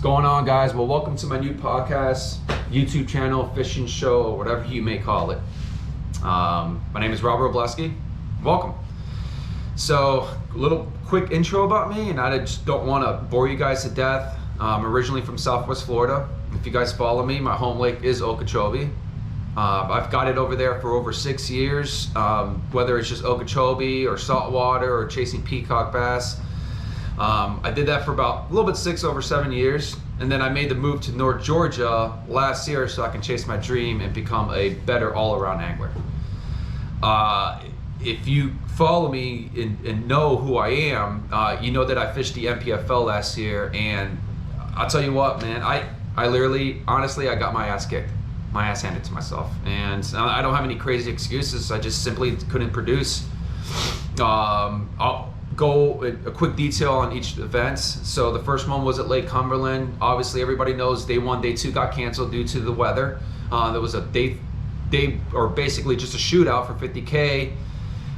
going on, guys? Well, welcome to my new podcast, YouTube channel, fishing show, or whatever you may call it. My name is Robert Obleski. Welcome. So, a little quick intro about me, and I just don't want to bore you guys to death. I'm originally from Southwest Florida. If you guys follow me, my home lake is Okeechobee. I've got it over there for over 6 years, whether it's just Okeechobee or saltwater or chasing peacock bass. I did that for about a little bit over 7 years, and then I made the move to North Georgia last year so I can chase my dream and become a better all-around angler. If you follow me and know who I am, you know that I fished the NPFL last year, and I'll tell you what, man, I literally, honestly, I got my ass kicked. My ass handed to myself, and I don't have any crazy excuses. I just simply couldn't produce. I'll go a quick detail on each event. So the first one was at Lake Cumberland. Obviously, everybody knows day one, day two got canceled due to the weather. There was a day, or basically just a shootout for 50K,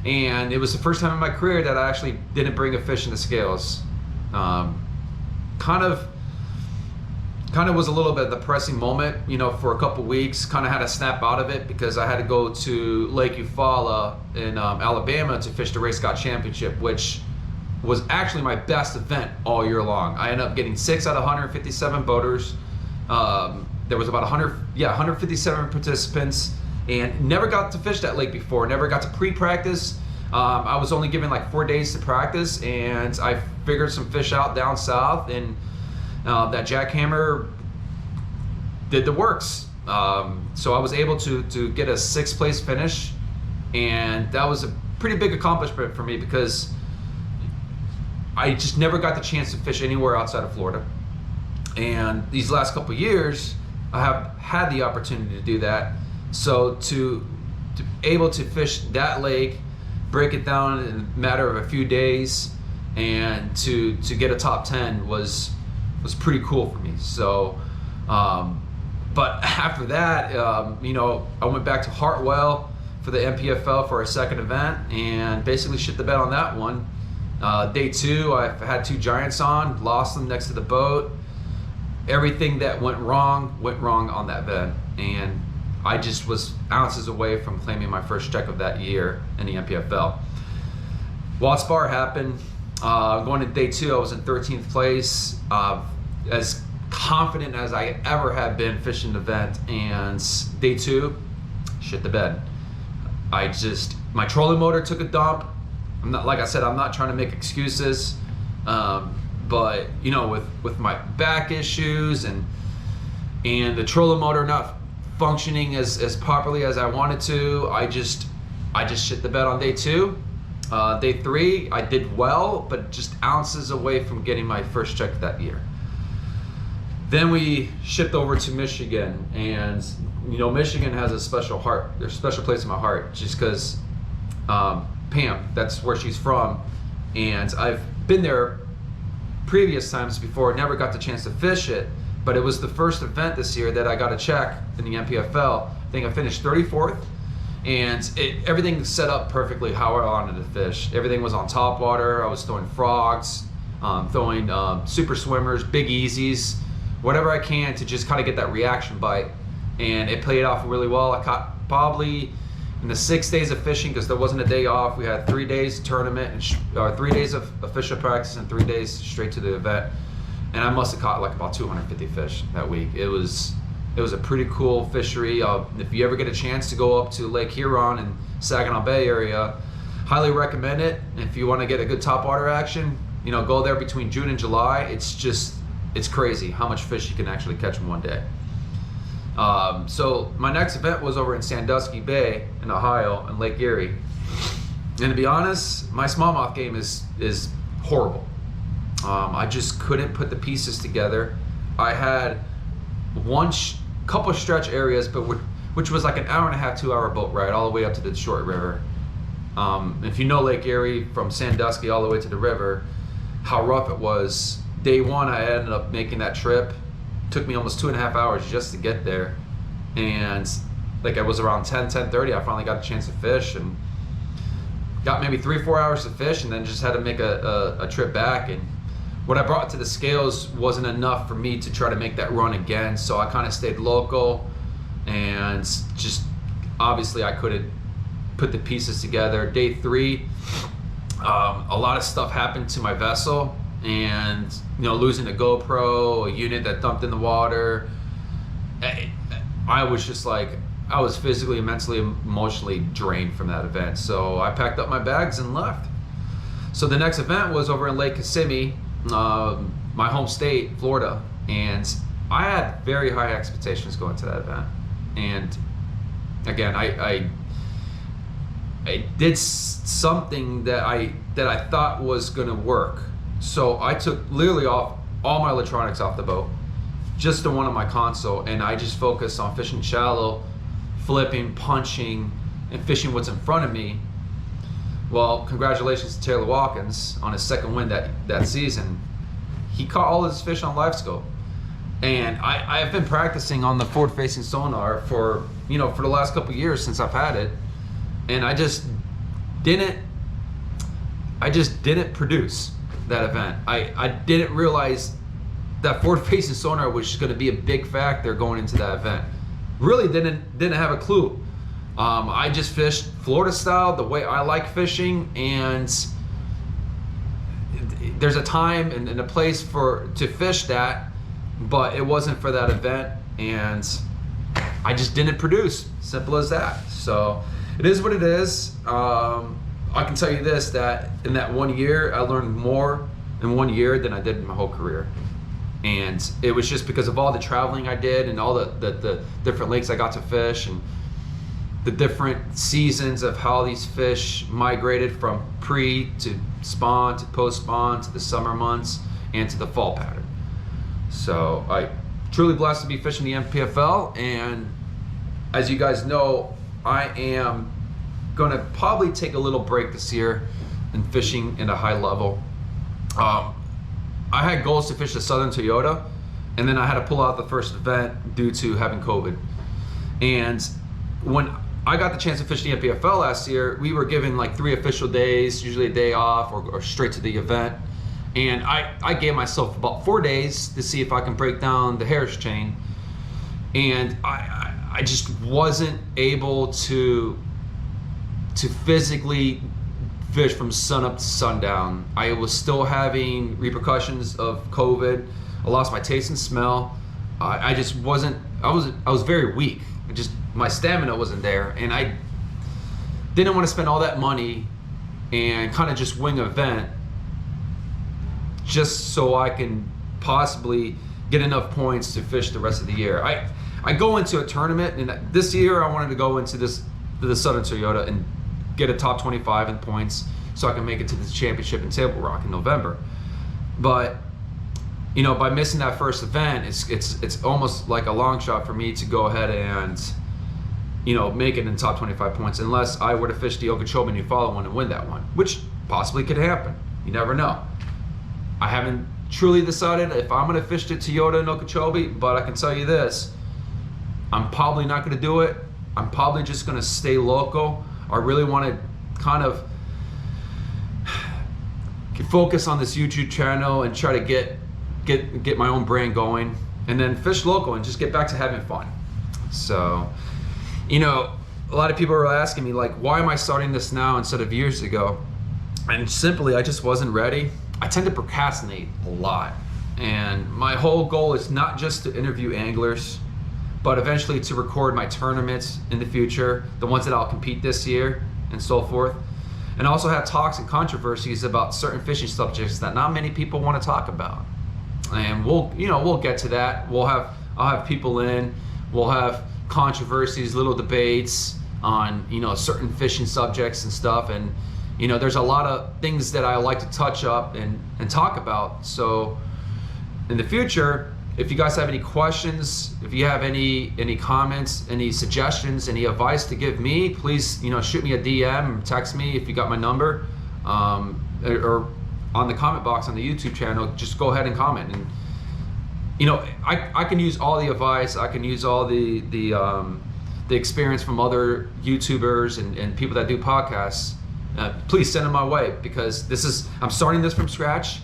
and it was the first time in my career that I actually didn't bring a fish in the scales. Kind of was a little bit of a depressing moment, you know, for a couple weeks. Kind of had to snap out of it because I had to go to Lake Eufaula in Alabama to fish the Race Scott Championship, which was actually my best event all year long. I ended up getting 6 out of 157 boaters. There was about 157 participants, and never got to fish that lake before. Never got to pre-practice. I was only given like 4 days to practice, and I figured some fish out down south, and that jackhammer did the works. So I was able to get a 6th place finish, and that was a pretty big accomplishment for me because I just never got the chance to fish anywhere outside of Florida. And these last couple years, I have had the opportunity to do that. So to able to fish that lake, break it down in a matter of a few days, and to get a top 10 was pretty cool for me. So, but after that, you know, I went back to Hartwell for the NPFL for a second event and basically shit the bed on that one. Day 2, I had 2 giants on, lost them next to the boat. Everything that went wrong on that event, and I just was ounces away from claiming my first check of that year in the NPFL. Watts Bar happened. Going to day 2, I was in 13th place. As confident as I ever have been fishing the event, and day 2, shit the bed. My trolling motor took a dump. I'm not, like I said, I'm not trying to make excuses, but you know, with my back issues and the trolling motor not functioning as properly as I wanted to, I just shit the bed on day 2. Day 3, I did well, but just ounces away from getting my first check that year. Then we shipped over to Michigan, and you know, Michigan has a special there's a special place in my heart, just because Pam, that's where she's from, and I've been there previous times before, never got the chance to fish it, but it was the first event this year that I got a check in the NPFL. I think I finished 34th. And everything set up perfectly how I wanted to fish. Everything was on top water. I was throwing frogs, throwing super swimmers, big easies, whatever I can to just kind of get that reaction bite. And it played off really well. I caught probably in the 6 days of fishing, because there wasn't a day off. We had 3 days tournament, and 3 days of official practice and 3 days straight to the event. And I must have caught like about 250 fish that week. It was a pretty cool fishery. If you ever get a chance to go up to Lake Huron and Saginaw Bay area, highly recommend it. If you want to get a good topwater action, you know, go there between June and July. It's crazy how much fish you can actually catch in one day. So my next event was over in Sandusky Bay in Ohio and Lake Erie. And to be honest, my smallmouth game is horrible. I just couldn't put the pieces together. I had couple of stretch areas, but which was like an hour and a half, 2-hour boat ride all the way up to the short river. If you know Lake Erie from Sandusky all the way to the river, how rough it was. Day 1, I ended up making that trip. Took me almost 2.5 hours just to get there, and like it was around 10:30. I finally got a chance to fish and got maybe 3-4 hours to fish, and then just had to make a trip back. And what I brought to the scales wasn't enough for me to try to make that run again. So I kind of stayed local, and just obviously I couldn't put the pieces together. Day 3, a lot of stuff happened to my vessel, and losing a GoPro, a unit that dumped in the water. I was just like, I was physically, mentally, emotionally drained from that event. So I packed up my bags and left. So the next event was over in Lake Kissimmee, my home state, Florida, and I had very high expectations going to that event. And again, I did something that I thought was going to work. So I took literally off all my electronics off the boat, just the one on my console, and I just focused on fishing shallow, flipping, punching, and fishing what's in front of me. Well, congratulations to Taylor Watkins on his second win that season. He caught all his fish on live scope. And I've been practicing on the forward-facing sonar for the last couple of years since I've had it. And I just didn't produce that event. I didn't realize that forward-facing sonar was going to be a big factor going into that event. Really didn't have a clue. I just fished Florida style, the way I like fishing, and there's a time and a place to fish that, but it wasn't for that event, and I just didn't produce. Simple as that. So it is what it is. I can tell you this, that in that 1 year, I learned more in 1 year than I did in my whole career. And it was just because of all the traveling I did and all the different lakes I got to fish, and the different seasons of how these fish migrated from pre to spawn to post spawn to the summer months and to the fall pattern. So I truly blessed to be fishing the MPFL, and as you guys know, I am gonna probably take a little break this year in fishing at a high level. I had goals to fish the Southern Toyota, and then I had to pull out the first event due to having COVID. And when I got the chance to fish the MPFL last year, we were given like 3 official days, usually a day off or straight to the event. And I gave myself about 4 days to see if I can break down the Harris chain. And I just wasn't able to physically fish from sun up to sundown. I was still having repercussions of COVID. I lost my taste and smell. I just wasn't, I was very weak. My stamina wasn't there, and I didn't want to spend all that money and kind of just wing an event just so I can possibly get enough points to fish the rest of the year. I go into a tournament, and this year I wanted to go into the Southern Toyota and get a top 25 in points so I can make it to the championship in Table Rock in November. But by missing that first event, it's almost like a long shot for me to go ahead and make it in top 25 points, unless I were to fish the Okeechobee and Eufaula one and win that one, which possibly could happen. You never know. I haven't truly decided if I'm going to fish the Toyota in Okeechobee, but I can tell you this, I'm probably not going to do it. I'm probably just going to stay local. I really want to kind of focus on this YouTube channel and try to get my own brand going, and then fish local and just get back to having fun. So, a lot of people are asking me, like, why am I starting this now instead of years ago? And simply, I just wasn't ready. I tend to procrastinate a lot. And my whole goal is not just to interview anglers, but eventually to record my tournaments in the future, the ones that I'll compete this year and so forth. And also have talks and controversies about certain fishing subjects that not many people want to talk about. And we'll get to that. I'll have people in, we'll have controversies, little debates on, certain fishing subjects and stuff. And, there's a lot of things that I like to touch up and talk about. So in the future, if you guys have any questions, if you have any comments, any suggestions, any advice to give me, please, shoot me a DM or text me if you got my number, or on the comment box on the YouTube channel. Just go ahead and comment. And I can use all the advice. I can use all the experience from other YouTubers and people that do podcasts. Please send them my way, because I'm starting this from scratch,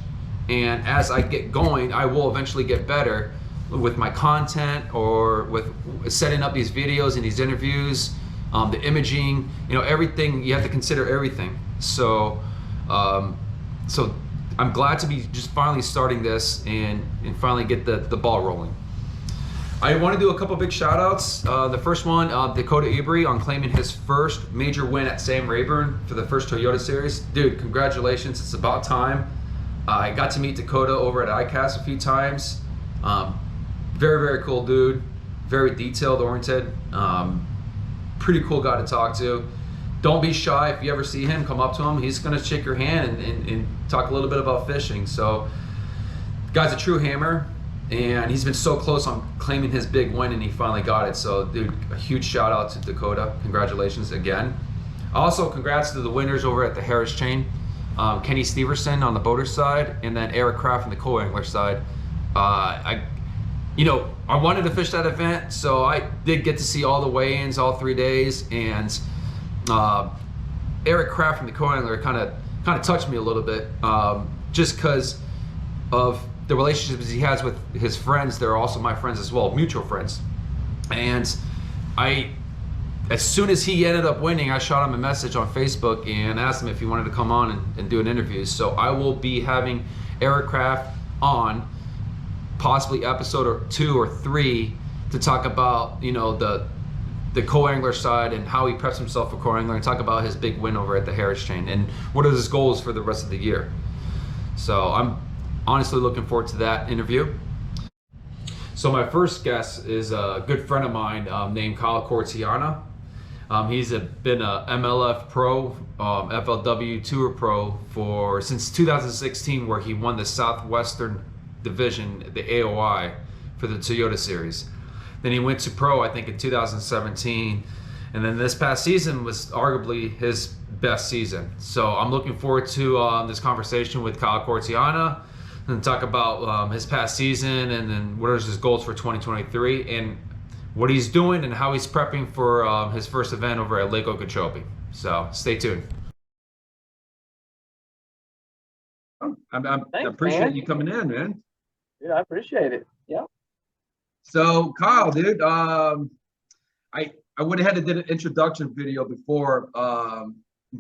And as I get going, I will eventually get better with my content or with setting up these videos and these interviews, the imaging, everything. You have to consider everything. So, so I'm glad to be just finally starting this and finally get the ball rolling. I want to do a couple big shout outs. The first one, Dakota Ebery on claiming his first major win at Sam Rayburn for the first Toyota Series. Dude, congratulations. It's about time. I got to meet Dakota over at ICAST a few times. Very, very cool dude. Very detailed oriented. Pretty cool guy to talk to. Don't be shy. If you ever see him, come up to him. He's going to shake your hand and talk a little bit about fishing. So, the guy's a true hammer, and he's been so close on claiming his big win, and he finally got it. So, dude, a huge shout out to Dakota. Congratulations again. Also, congrats to the winners over at the Harris Chain. Kenny Steverson on the boater side, and then Eric Kraft on the co-angler side. I wanted to fish that event, so I did get to see all the weigh-ins all 3 days, and Eric Kraft from the co-angler kind of touched me a little bit, just because of the relationships he has with his friends. They're also my friends as well, mutual friends. And as soon as he ended up winning, I shot him a message on Facebook and asked him if he wanted to come on and do an interview. So I will be having Eric Kraft on, possibly episode 2 or 3, to talk about the co-angler side and how he preps himself for co-angler, and talk about his big win over at the Harris Chain and what are his goals for the rest of the year. So I'm honestly looking forward to that interview. So my first guest is a good friend of mine named Kyle Cortiana. He's been a MLF pro, FLW Tour pro since 2016, where he won the Southwestern Division, the AOI, for the Toyota Series. Then he went to pro, I think, in 2017, and then this past season was arguably his best season. So I'm looking forward to this conversation with Kyle Cortiana and talk about his past season, and then what are his goals for 2023, and what he's doing and how he's prepping for his first event over at Lake Okeechobee. So stay tuned. I appreciate you coming in, man. Yeah, I appreciate it. Yeah. So Kyle, dude, I went ahead and did an introduction video before,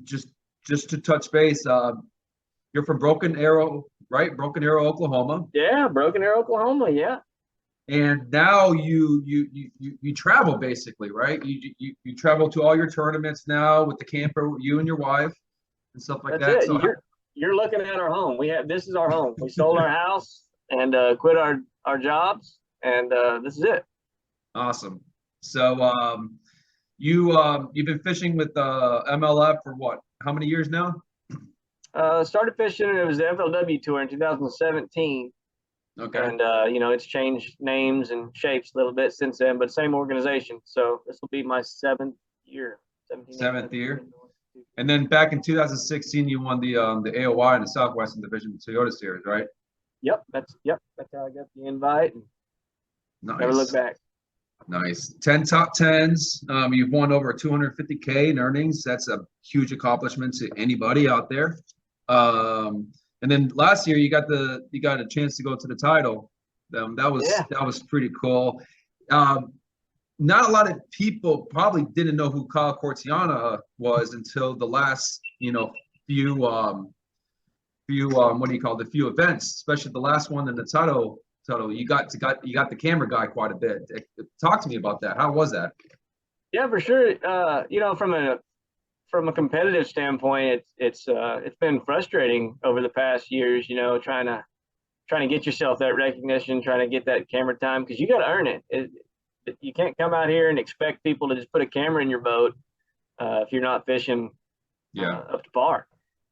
just to touch base. You're from Broken Arrow, right? Broken Arrow, Oklahoma. Yeah, Broken Arrow, Oklahoma. Yeah. And now you travel basically, right? You travel to all your tournaments now with the camper, you and your wife, and stuff like That's that. it. So you're looking at our home. This is our home. We sold our house and quit our jobs, and this is it. Awesome. So you've been fishing with MLF for what? How many years now? Started fishing. It was the FLW tour in 2017. Okay. And it's changed names and shapes a little bit since then, but same organization. So this will be my 7th year. 7th year. And then back in 2016, you won the AOI in the Southwestern Division Toyota Series, right? Yep, that's how I got the invite, and never look back. Nice. 10 top 10s. You've won over 250K in earnings. That's a huge accomplishment to anybody out there. And then last year you got a chance to go to the title. That was pretty cool. Not a lot of people probably didn't know who Kyle Cortiana was until the last few few events, especially the last one in the title. You got the camera guy quite a bit. Talk to me about that. How was that? Yeah, for sure. From a competitive standpoint, it's been frustrating over the past years. Trying to get yourself that recognition, trying to get that camera time, because you got to earn it. You can't come out here and expect people to just put a camera in your boat if you're not fishing up to par.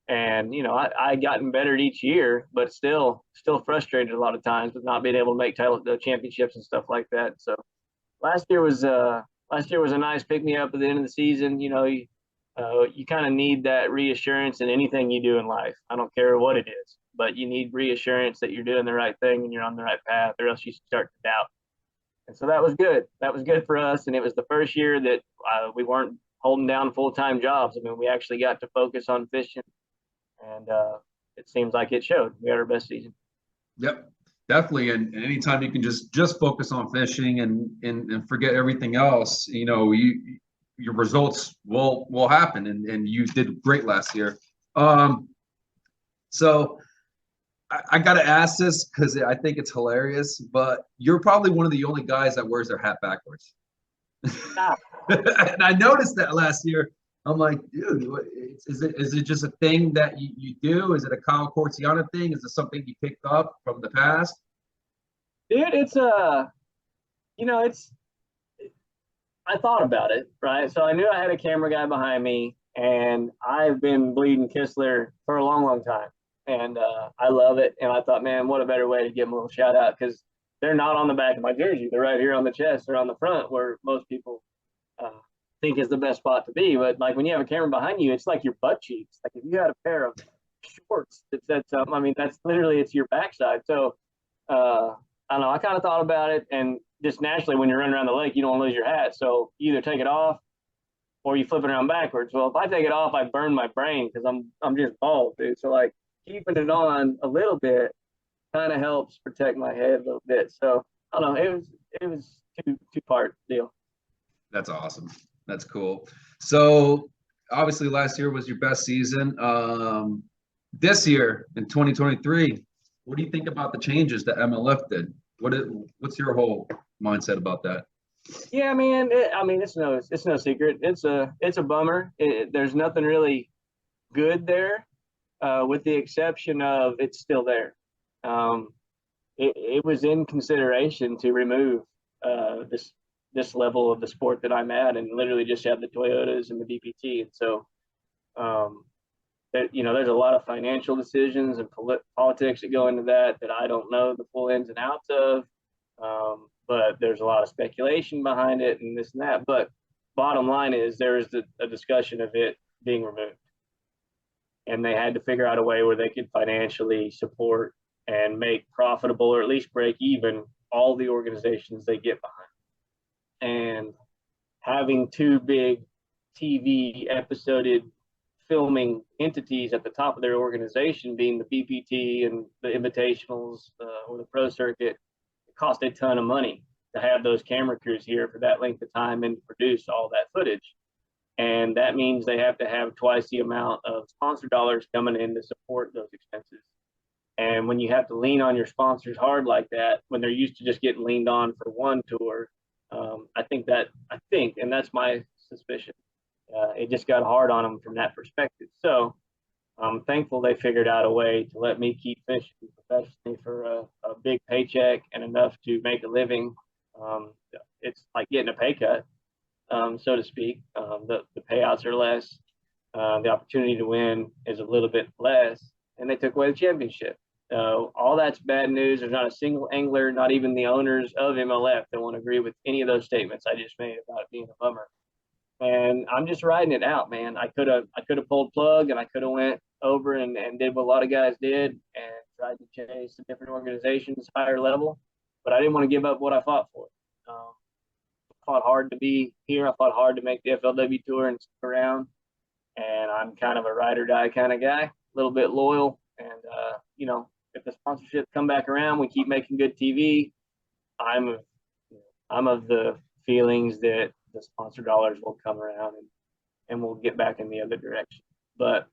And I gotten better each year, but still frustrated a lot of times with not being able to make the championships and stuff like that. So last year was a nice pick me up at the end of the season. You kind of need that reassurance in anything you do in life. I don't care what it is, but you need reassurance that you're doing the right thing and you're on the right path, or else you start to doubt. And so that was good. That was good for us. And it was the first year that we weren't holding down full-time jobs. I mean, we actually got to focus on fishing, and it seems like it showed. We had our best season. Yep, definitely. And anytime you can just focus on fishing and forget everything else, your results will happen. And you did great last year. Um, so I got to ask this because I think it's hilarious, but you're probably one of the only guys that wears their hat backwards. Ah, And I noticed that last year. I'm like, dude, is it just a thing that you do? Is it a Kyle Cortiana thing? Is it something you picked up from the past? dude, it's I thought about it, right? So I knew I had a camera guy behind me, and I've been bleeding Kistler for a long, long time, and I love it. And I thought, man, what a better way to give them a little shout out because they're not on the back of my jersey; they're right here on the chest, they're on the front, where most people uh, think is the best spot to be. But like when you have a camera behind you, it's like your butt cheeks. Like if you had a pair of shorts that said something, I mean, that's literally it's your backside. So uh, I don't know. I kind of thought about it, and just naturally, when you're running around the lake, you don't want to lose your hat. So you either take it off or you flip it around backwards. Well, if I take it off, I burn my brain because I'm just bald, dude. So like keeping it on a little bit kind of helps protect my head a little bit. So I don't know. It was two part deal. That's awesome. That's cool. So obviously last year was your best season. This year in 2023, what do you think about the changes that MLF did? What's your whole mindset about that? Yeah, man. I mean, it's no secret. It's a bummer. There's nothing really good there, with the exception of it's still there. Um, it was in consideration to remove this level of the sport that I'm at, and literally just have the Toyotas and the BPT. And so, um, there's a lot of financial decisions and politics that go into that I don't know the full ins and outs of. But there's a lot of speculation behind it and this and that. But bottom line is there is a discussion of it being removed, and they had to figure out a way where they could financially support and make profitable or at least break even all the organizations they get behind. And having two big TV episoded filming entities at the top of their organization, being the BPT and the Invitationals or the Pro Circuit, it cost a ton of money to have those camera crews here for that length of time and produce all that footage. And that means they have to have twice the amount of sponsor dollars coming in to support those expenses. And when you have to lean on your sponsors hard like that, when they're used to just getting leaned on for one tour, I think, and that's my suspicion, it just got hard on them from that perspective. So I'm thankful they figured out a way to let me keep fishing professionally for a big paycheck and enough to make a living. Um, it's like getting a pay cut, so to speak. The payouts are less. The opportunity to win is a little bit less, and they took away the championship. All that's bad news. There's not a single angler, not even the owners of MLF, that want to agree with any of those statements I just made about it being a bummer. And I'm just riding it out, man. I could have pulled plug, and I could have went over and did what a lot of guys did and tried to chase the different organizations higher level, but I didn't want to give up what I fought for. I fought hard to be here. I fought hard to make the FLW tour and stick around. And I'm kind of a ride or die kind of guy, a little bit loyal. And if the sponsorships come back around, we keep making good TV. I'm of, I'm of the feelings that the sponsor dollars will come around and we'll get back in the other direction. But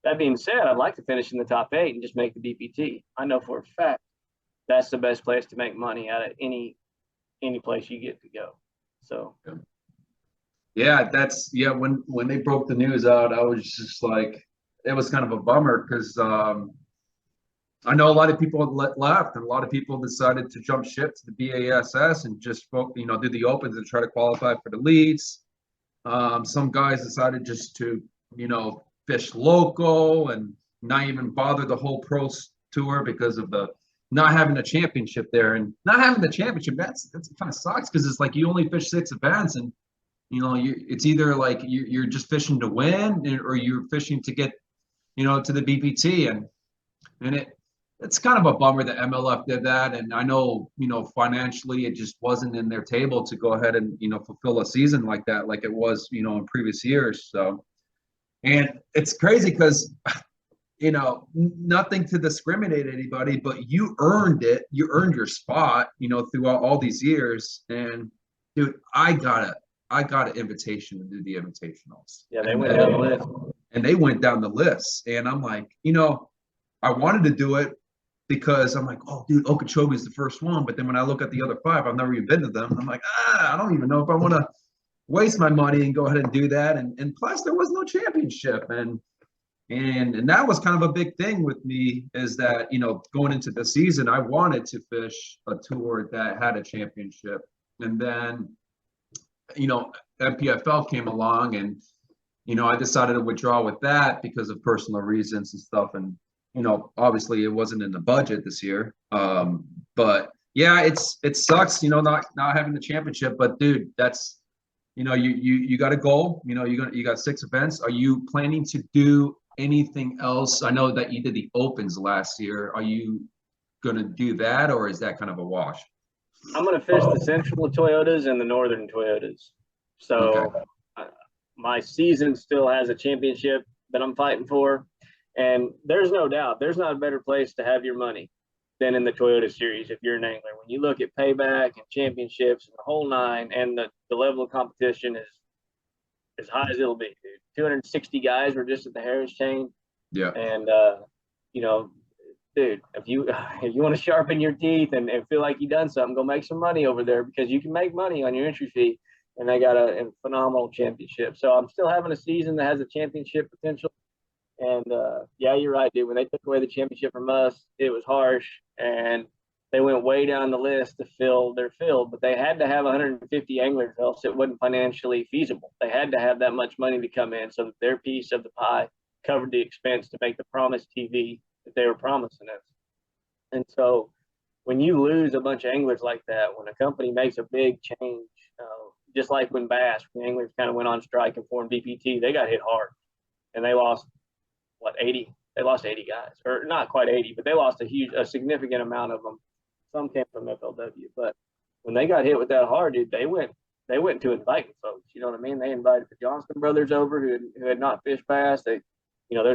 that being said, I'd like to finish in the top 8 and just make the BPT. I know for a fact that's the best place to make money out of any place you get to go. So Yeah, when they broke the news out, I was just like, it was kind of a bummer because I know a lot of people left, and a lot of people decided to jump ship to the BASS and just do the opens and try to qualify for the leads. Some guys decided just to fish local and not even bother the whole pro tour because of the not having a championship there. And not having the championship, that's kind of sucks because it's like you only fish 6 events, and it's either like you're just fishing to win or you're fishing to get to the BPT. And it's kind of a bummer that MLF did that. And I know, financially it just wasn't in their table to go ahead and, fulfill a season like that, like it was, in previous years. So, and it's crazy because nothing to discriminate anybody, but you earned it. You earned your spot, throughout all these years. And dude, I got an invitation to do the invitationals. Yeah, they And went down the list. and they went down the list. And I'm like, I wanted to do it because I'm like, oh, dude, Okeechobee is the first one. But then when I look at the other five, I've never even been to them. I'm like, I don't even know if I want to waste my money and go ahead and do that. And plus, there was no championship. And that was kind of a big thing with me is that, going into the season, I wanted to fish a tour that had a championship. And then, MPFL came along and, I decided to withdraw with that because of personal reasons and stuff. And, obviously it wasn't in the budget this year. But yeah, it sucks, not having the championship, but dude, that's, you got a goal, you got 6 events. Are you planning to do anything else? I know that you did the opens last year. Are you going to do that, or is that kind of a wash? I'm going to fish the Central Toyotas and the Northern Toyotas. Okay. So my season still has a championship that I'm fighting for. And there's no doubt, there's not a better place to have your money than in the Toyota Series if you're an angler. When you look at payback and championships and the whole nine, and the level of competition is as high as it'll be, dude. 260 guys were just at the Harris chain. Yeah. And, dude, if you want to sharpen your teeth and feel like you've done something, go make some money over there because you can make money on your entry fee. And they got a phenomenal championship. So I'm still having a season that has a championship potential. And yeah, you're right, dude. When they took away the championship from us, it was harsh. And they went way down the list to fill their field, but they had to have 150 anglers, else it wasn't financially feasible. They had to have that much money to come in so that their piece of the pie covered the expense to make the promised TV that they were promising us. And so when you lose a bunch of anglers like that, when a company makes a big change, just like when the anglers kind of went on strike and formed DPT, they got hit hard and they lost 80. They lost 80 guys, or not quite 80, but they lost a significant amount of them. Some came from FLW, but when they got hit with that hard, dude, they went to inviting folks. You know what I mean? They invited the Johnston brothers over who had not fished bass. There's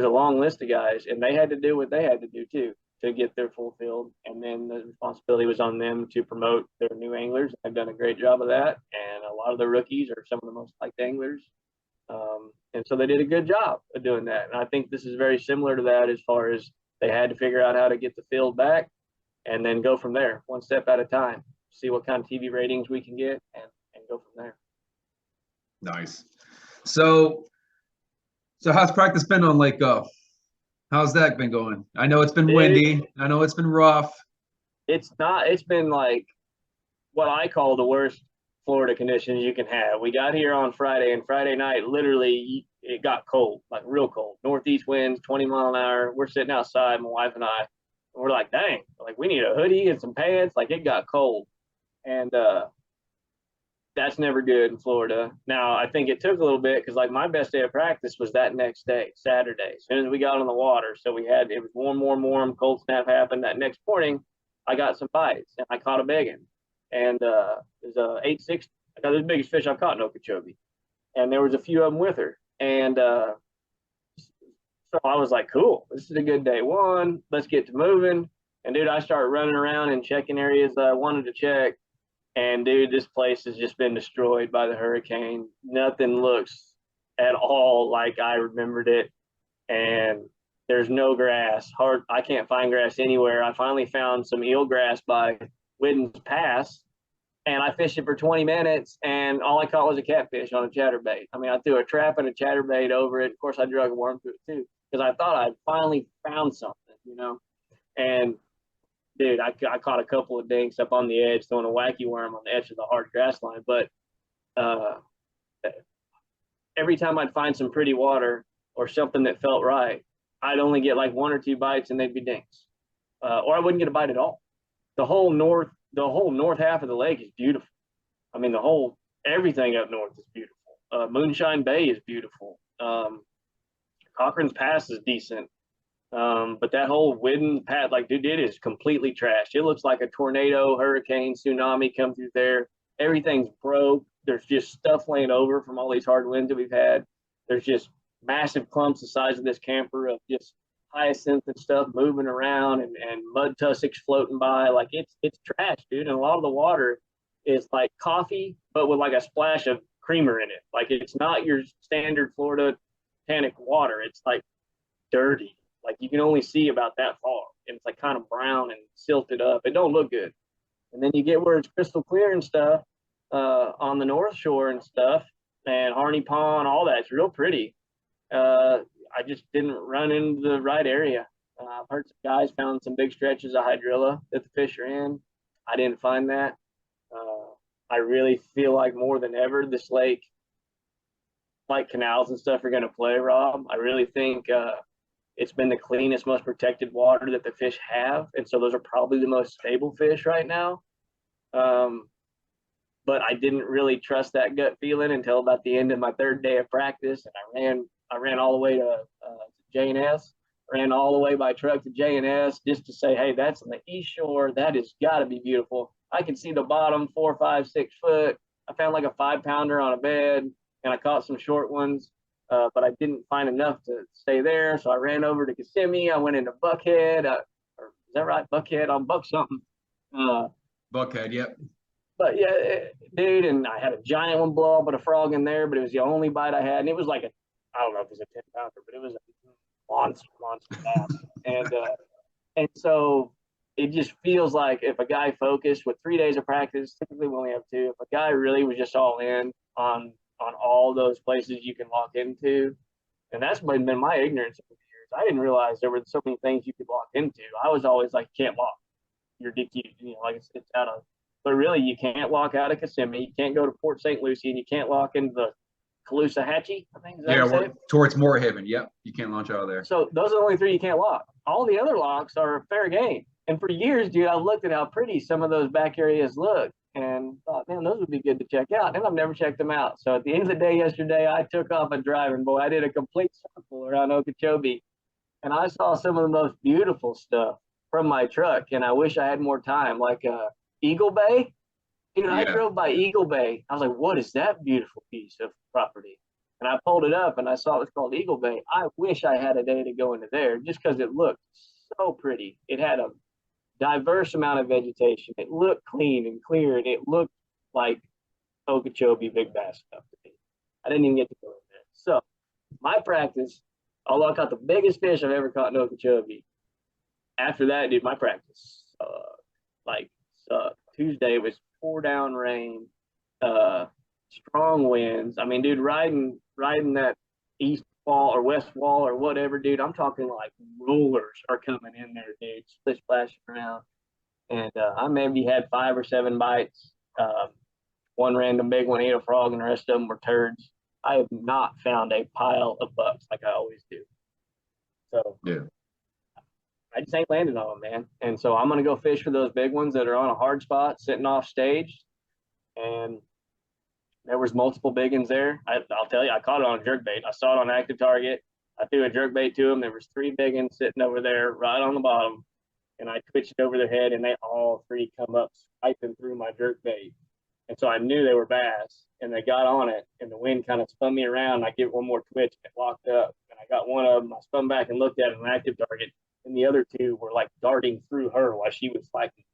a long list of guys, and they had to do what they had to do too to get their full field. And then the responsibility was on them to promote their new anglers. They've done a great job of that, and a lot of the rookies are some of the most liked anglers. And so they did a good job of doing that. And I think this is very similar to that as far as they had to figure out how to get the field back and then go from there, one step at a time, see what kind of TV ratings we can get and go from there. Nice. So how's practice been on Lake Go? How's that been going? I know it's been windy. I know it's been rough. It's been like what I call the worst Florida conditions you can have. We got here on Friday, and Friday night, literally, it got cold, like real cold. Northeast winds, 20 mile an hour. We're sitting outside, my wife and I, and we're like, dang, like we need a hoodie and some pants. Like it got cold. And that's never good in Florida. Now, I think it took a little bit because like my best day of practice was that next day, Saturday, as soon as we got on the water. So it was warm, cold snap happened. That next morning, I got some bites and I caught a big one. And it was a 860. I got the biggest fish I've caught in Okeechobee. And there was a few of them with her. And so I was like, cool, this is a good day one. Let's get to moving. And dude, I started running around and checking areas that I wanted to check. And dude, this place has just been destroyed by the hurricane. Nothing looks at all like I remembered it. And there's no grass. I can't find grass anywhere. I finally found some eel grass by Whidden's Pass, and I fished it for 20 minutes, and all I caught was a catfish on a chatterbait. I mean, I threw a trap and a chatterbait over it. Of course, I drug a worm through it too, because I thought I'd finally found something, And dude, I caught a couple of dinks up on the edge, throwing a wacky worm on the edge of the hard grass line. But every time I'd find some pretty water or something that felt right, I'd only get like 1 or 2 bites, and they'd be dinks, or I wouldn't get a bite at all. The whole north half of the lake is beautiful. I mean, everything up north is beautiful. Moonshine Bay is beautiful. Cochran's Pass is decent. But that whole Whidden Pass, like, dude, it is completely trashed. It looks like a tornado, hurricane, tsunami come through there. Everything's broke. There's just stuff laying over from all these hard winds that we've had. There's just massive clumps the size of this camper of just hyacinth and stuff moving around and mud tussocks floating by. Like it's trash, dude. And a lot of the water is like coffee, but with like a splash of creamer in it. Like it's not your standard Florida tannic water. It's like dirty. Like you can only see about that far. And it's like kind of brown and silted up. It don't look good. And then you get where it's crystal clear and stuff on the North Shore and stuff, and Harney Pond, all that. It's real pretty. I just didn't run into the right area. I've heard some guys found some big stretches of hydrilla that the fish are in. I didn't find that. I really feel like more than ever this lake, like canals and stuff, are going to play, Rob. I really think it's been the cleanest, most protected water that the fish have, and so those are probably the most stable fish right now. But I didn't really trust that gut feeling until about the end of my third day of practice, and I ran all the way to J&S, ran all the way by truck to J&S just to say, hey, that's on the east shore. That has got to be beautiful. I can see the bottom 4, 5, 6 foot. I found like a 5-pounder on a bed, and I caught some short ones, but I didn't find enough to stay there. So I ran over to Kissimmee. I went into Buckhead. Or is that right? Buckhead on Buck something. Buckhead, yep. But yeah, dude, and I had a giant one blow up with a frog in there, but it was the only bite I had, and it was like I don't know if it was a 10-pounder, but it was a monster bass. And so it just feels like if a guy focused with 3 days of practice, typically we only have 2. If a guy really was just all in on all those places you can lock into, and that's been my ignorance over the years. I didn't realize there were so many things you could lock into. I was always like, can't lock. You're DQ, like it's out of. But really, you can't walk out of Kissimmee. You can't go to Port St. Lucie, and you can't lock into the Caloosahatchee, I think. Yeah, towards Moorhaven. Yep, you can't launch out of there. So those are the only 3 you can't lock. All the other locks are fair game. And for years, dude, I looked at how pretty some of those back areas look and thought, man, those would be good to check out. And I've never checked them out. So at the end of the day yesterday, I took off and driving. Boy, I did a complete circle around Okeechobee. And I saw some of the most beautiful stuff from my truck. And I wish I had more time, like Eagle Bay. I drove by Eagle Bay. I was like, what is that beautiful piece of property? And I pulled it up and I saw it was called Eagle Bay. I wish I had a day to go into there just because it looked so pretty. It had a diverse amount of vegetation. It looked clean and clear, and it looked like Okeechobee big bass stuff to me. I didn't even get to go in there. So my practice, although I caught the biggest fish I've ever caught in Okeechobee, after that, dude, my practice sucked. Tuesday was pour down rain, strong winds. I mean, dude, riding that east wall or west wall or whatever, dude, I'm talking like rollers are coming in there, dude, splish splashing around. And I maybe had 5 or 7 bites. One random big one ate a frog, and the rest of them were turds. I have not found a pile of bucks like I always do. So yeah. I just ain't landed on them, man. And so I'm going to go fish for those big ones that are on a hard spot, sitting off stage. And there was multiple big ones there. I'll tell you, I caught it on a jerkbait. I saw it on active target. I threw a jerkbait to them. There was 3 big ones sitting over there right on the bottom. And I twitched it over their head, and they all 3 come up swiping through my jerkbait. And so I knew they were bass, and they got on it, and the wind kind of spun me around. I give it one more twitch, and it locked up. And I got one of them. I spun back and looked at it on active target. And the other 2 were like darting through her while she was fighting.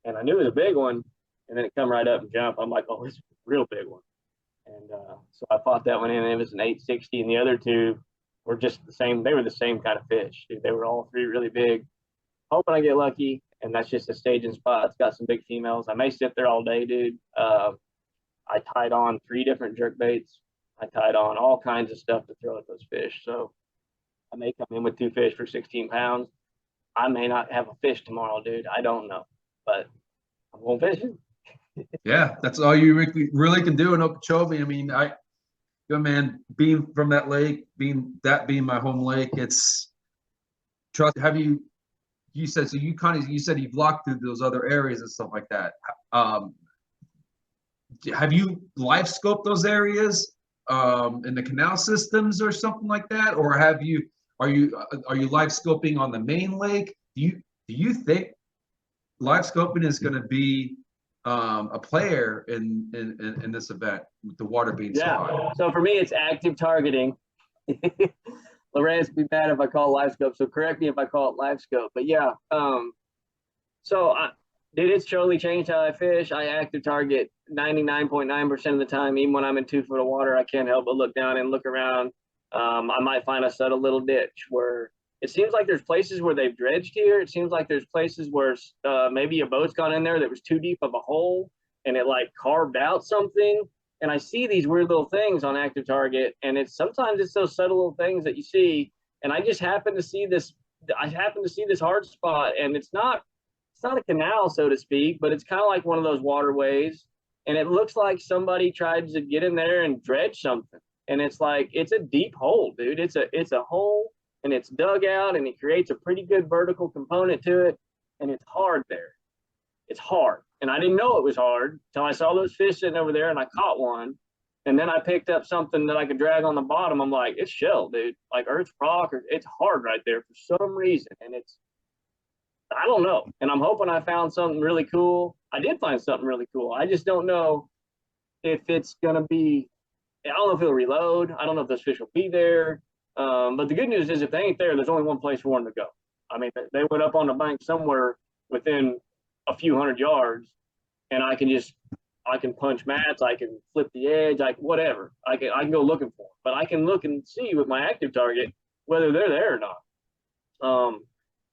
And I knew it was a big one, and then it come right up and jump. I'm like, oh, it's a real big one. And so I fought that one in, and it was an 860, and the other 2 were just the same. They were the same kind of fish. They were all 3 really big. Hoping I get lucky, and that's just a staging spot. It's got some big females. I may sit there all day, dude. I tied on 3 different jerk baits. I tied on all kinds of stuff to throw at those fish. So I may come in with 2 fish for 16 pounds. I may not have a fish tomorrow, dude. I don't know, but I'm going fishing. Yeah, that's all you really can do in Okeechobee. I mean, man, being from that lake, being my home lake, it's trust. You said so. You said you've locked through those other areas and stuff like that. Have you live scoped those areas in the canal systems or something like that, or are you live scoping on the main lake? Do you think live scoping is going to be a player in this event with the water being so high? So for me, it's active targeting. Lawrence be mad if I call it live scope, so correct me if I call it live scope. But yeah, so dude, it's totally changed how I fish. I active target 99.9% of the time, even when I'm in 2 foot of water. I can't help but look down and look around. I might find a subtle little ditch where it seems like there's places where they've dredged here. It seems like there's places where maybe a boat's gone in there that was too deep of a hole and it like carved out something. And I see these weird little things on active target, and it's sometimes it's those subtle little things that you see. And I just happen to see this. I happen to see this hard spot, and it's not a canal, so to speak, but it's kind of like one of those waterways. And it looks like somebody tried to get in there and dredge something. And it's like, it's a deep hole, dude. It's a hole, and it's dug out, and it creates a pretty good vertical component to it. And it's hard there. It's hard. And I didn't know it was hard until I saw those fish sitting over there and I caught one. And then I picked up something that I could drag on the bottom. I'm like, it's shell, dude. Like earth rock, or it's hard right there for some reason. And I don't know. And I'm hoping I found something really cool. I did find something really cool. I just don't know if it's going to be, I don't know if it'll reload. I don't know if those fish will be there. But the good news is if they ain't there, there's only one place for them to go. I mean, they went up on the bank somewhere within a few hundred yards, and I can punch mats, I can flip the edge, whatever. I can go looking for them. But I can look and see with my active target whether they're there or not.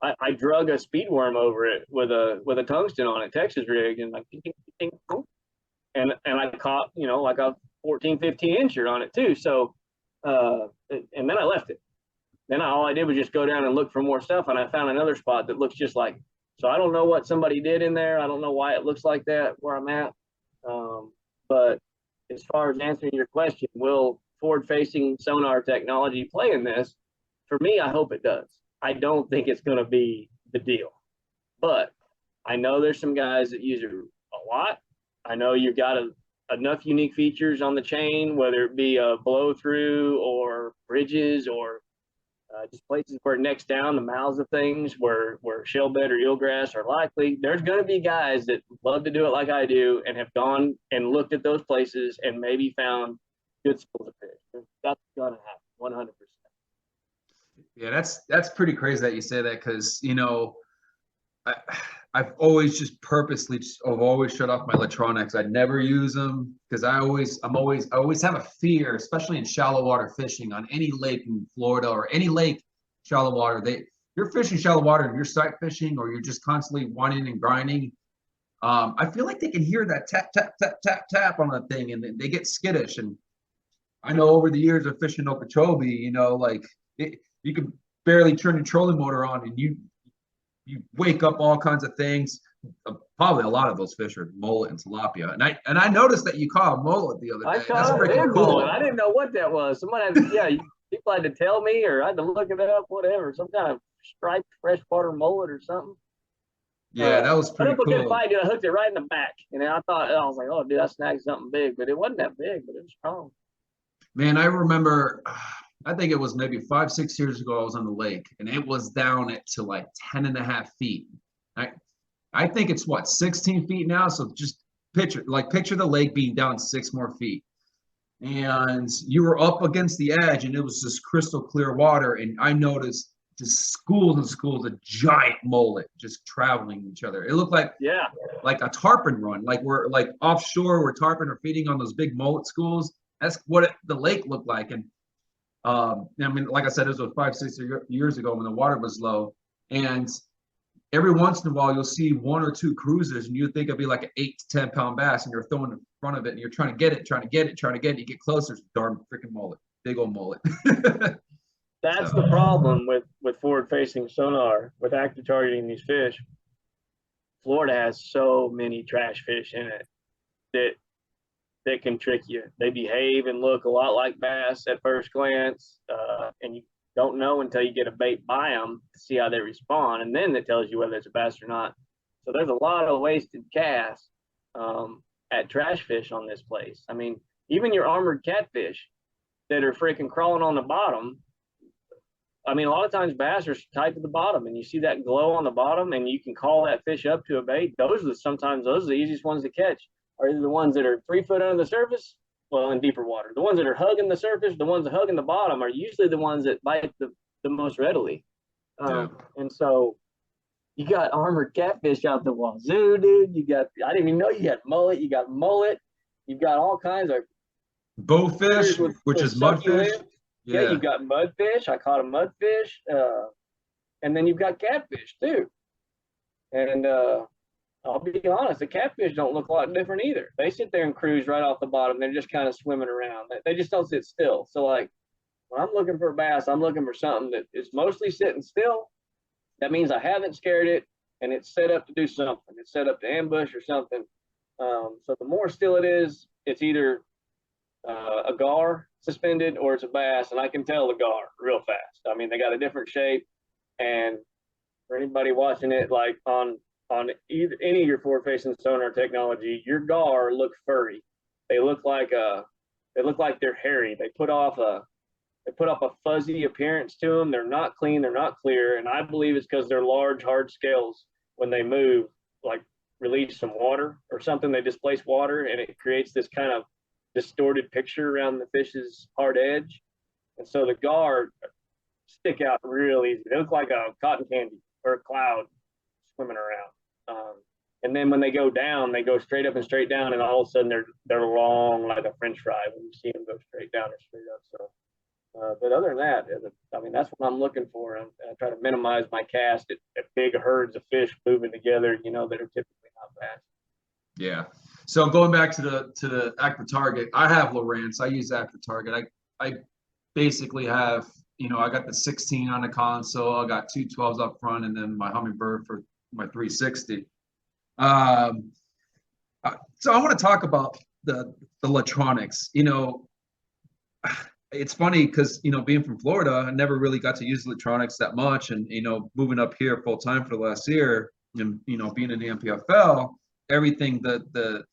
I drug a speed worm over it with a tungsten on it, Texas rig, and like, and I caught, like a 14, 15 incher on it too. So, and then I left it. Then all I did was just go down and look for more stuff, and I found another spot that looks just like it. So I don't know what somebody did in there. I don't know why it looks like that where I'm at. But as far as answering your question, will forward-facing sonar technology play in this? For me, I hope it does. I don't think it's going to be the deal. But I know there's some guys that use it a lot. I know you've got enough unique features on the chain, whether it be a blow through or bridges or just places where it necks down the mouths of things where shellbed or eelgrass are likely. There's going to be guys that love to do it like I do and have gone and looked at those places and maybe found good schools of fish. That's going to happen 100%. Yeah, that's pretty crazy that you say that, because I've always just I've always shut off my electronics. I never use them because I always have a fear, especially in shallow water fishing on any lake in Florida or any lake shallow water. You're fishing shallow water and you're sight fishing or you're just constantly whining and grinding. I feel like they can hear that tap tap tap tap tap on the thing and they get skittish. And I know over the years of fishing Okeechobee, you can barely turn your trolling motor on and you wake up all kinds of things. Probably a lot of those fish are mullet and tilapia. And I noticed that you caught a mullet the other day. That's freaking cool. Mullet. I didn't know what that was. Somebody people had to tell me, or I had to look it up, whatever. Some kind of striped freshwater mullet or something. Yeah, that was pretty cool. Fight, dude. I hooked it right in the back. I was like, oh, dude, I snagged something big. But it wasn't that big, but it was strong. Man, I remember, I think it was maybe 5-6 years ago, I was on the lake and it was down to like 10.5 feet. I think it's 16 feet now. So just picture the lake being down 6 more feet. And you were up against the edge and it was just crystal clear water. And I noticed just schools and schools of giant mullet just traveling each other. It looked like a tarpon run. Like we're like offshore where tarpon are feeding on those big mullet schools. That's what the lake looked like. And I mean, like I said, this was 5-6 years ago when the water was low. And every once in a while, you'll see 1 or 2 cruisers, and you think it'll be like an 8 to 10 pound bass, and you're throwing in front of it, and you're trying to get it. You get closer, it's darn freaking mullet, big old mullet. That's the problem with forward-facing sonar, with active targeting these fish. Florida has so many trash fish in it that can trick you. They behave and look a lot like bass at first glance, and you don't know until you get a bait by them to see how they respond, and then it tells you whether it's a bass or not. So there's a lot of wasted casts at trash fish on this place. I mean, even your armored catfish that are freaking crawling on the bottom. I mean, a lot of times bass are tight to the bottom, and you see that glow on the bottom, and you can call that fish up to a bait. Those are the easiest ones to catch. Are either the ones that are 3 foot under the surface well, in deeper water. The ones that are hugging the surface, the ones that hugging the bottom are usually the ones that bite the most readily. Yeah. And so you got armored catfish out the wazoo, dude. I didn't even know you had mullet. You got mullet. You've got all kinds of Bowfish, which is sucky mudfish. lips. Yeah, Yeah. you've got mudfish. I caught a mudfish. And then you've got catfish too. And I'll be honest, the catfish don't look a lot different either. They sit there and cruise right off the bottom. They're just kind of swimming around. They just don't sit still. So like when I'm looking for a bass, I'm looking for something that is mostly sitting still. That means I haven't scared it and it's set up to do something. It's set up to ambush or something. So the more still it is, it's either a gar suspended or it's a bass, and I can tell the gar real fast. I mean, they got a different shape, and for anybody watching it, like on any of your forward-facing sonar technology, your gar look furry. They look like they're hairy. They put off a fuzzy appearance to them. They're not clean. They're not clear, and I believe it's because they're large, hard scales when they move, like release some water or something. They displace water, and it creates this kind of distorted picture around the fish's hard edge. And so the gar stick out real easy. They look like a cotton candy or a cloud swimming around. And then when they go down, they go straight up and straight down, and all of a sudden they're long like a French fry when you see them go straight down or straight up. So, but other than that, I mean, that's what I'm looking for. I try to minimize my cast at big herds of fish moving together, that are typically not fast. Yeah. So going back to the active target, I have Lowrance. I use active target. I basically have, I got the 16 on the console. I got two 12s up front, and then my Humminbird for my 360. So I want to talk about the electronics. It's funny because being from Florida, I never really got to use electronics that much, and moving up here full time for the last year, and being in the MPFL, everything the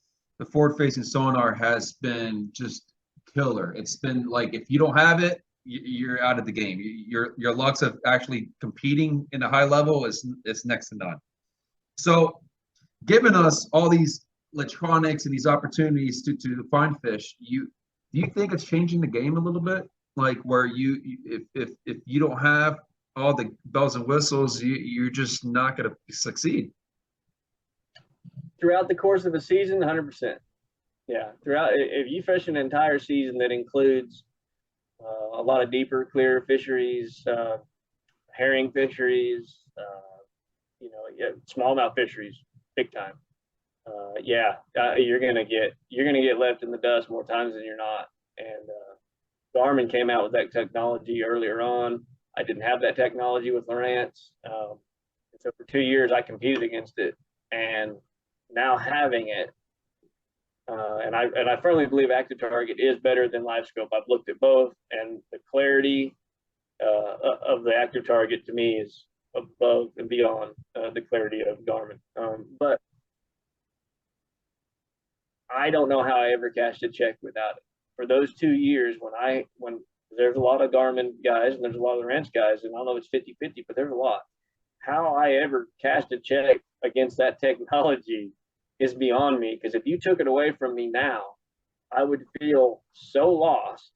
forward facing sonar has been just killer. It's been like if you don't have it, you're out of the game. Your lucks of actually competing in a high level is next to none. So, giving us all these electronics and these opportunities to find fish, do you think it's changing the game a little bit? Like where if you don't have all the bells and whistles, you're just not going to succeed. Throughout the course of a season, 100%. Yeah, if you fish an entire season that includes a lot of deeper, clear fisheries, herring fisheries, smallmouth fisheries, big time. You're gonna get left in the dust more times than you're not. And Garmin came out with that technology earlier on. I didn't have that technology with Lowrance, and so for 2 years I competed against it. And now having it, and I firmly believe Active Target is better than LiveScope. I've looked at both, and the clarity of the Active Target to me is above and beyond the clarity of Garmin. But I don't know how I ever cashed a check without it. For those 2 years, when there's a lot of Garmin guys and there's a lot of Lowrance guys, and I don't know if it's 50-50, but there's a lot. How I ever cashed a check against that technology is beyond me, because if you took it away from me now, I would feel so lost,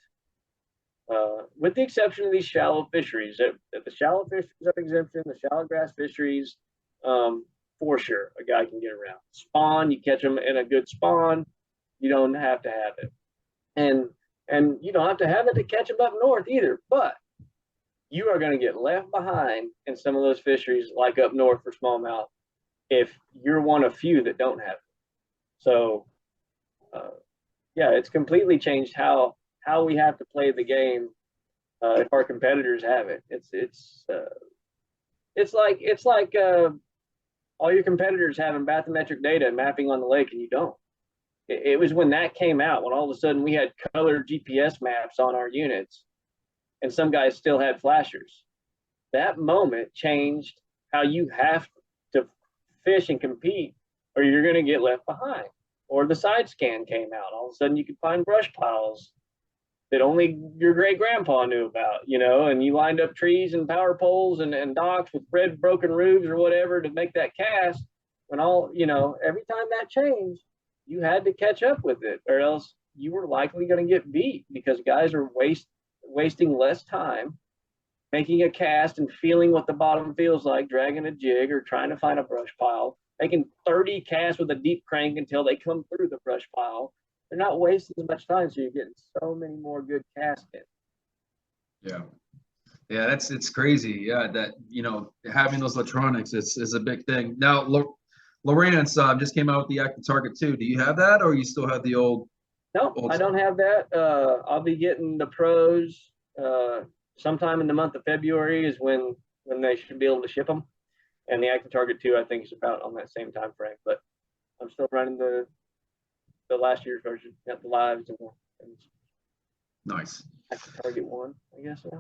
with the exception of these shallow fisheries. The shallow fisheries have exemption, the shallow grass fisheries, for sure, a guy can get around. Spawn, you catch them in a good spawn, you don't have to have it. And you don't have to have it to catch them up north either, but you are going to get left behind in some of those fisheries, like up north for smallmouth, if you're one of few that don't have it. So, it's completely changed how we have to play the game if our competitors have it. It's like all your competitors having bathymetric data and mapping on the lake, and you don't. It was when that came out, when all of a sudden we had colored GPS maps on our units, and some guys still had flashers. That moment changed how you have to fish and compete, or you're going to get left behind. Or the side scan came out. All of a sudden you could find brush piles that only your great grandpa knew about, and you lined up trees and power poles and docks with red broken roofs or whatever to make that cast. When every time that changed, you had to catch up with it, or else you were likely going to get beat because guys are wasting less time making a cast and feeling what the bottom feels like, dragging a jig or trying to find a brush pile, making 30 casts with a deep crank until they come through the brush pile. They're not wasting as much time, so you're getting so many more good casts in. Yeah. Yeah, it's crazy. Yeah, that having those electronics is a big thing. Now, Lowrance just came out with the active target 2. Do you have that, or you still have the old? No, I don't have that. I'll be getting the pros sometime in the month of February is when they should be able to ship them, and the active target 2 I think is about on that same time frame. But I'm still running the last year's version, got the lives and Nice. active target 1, I guess. Yeah.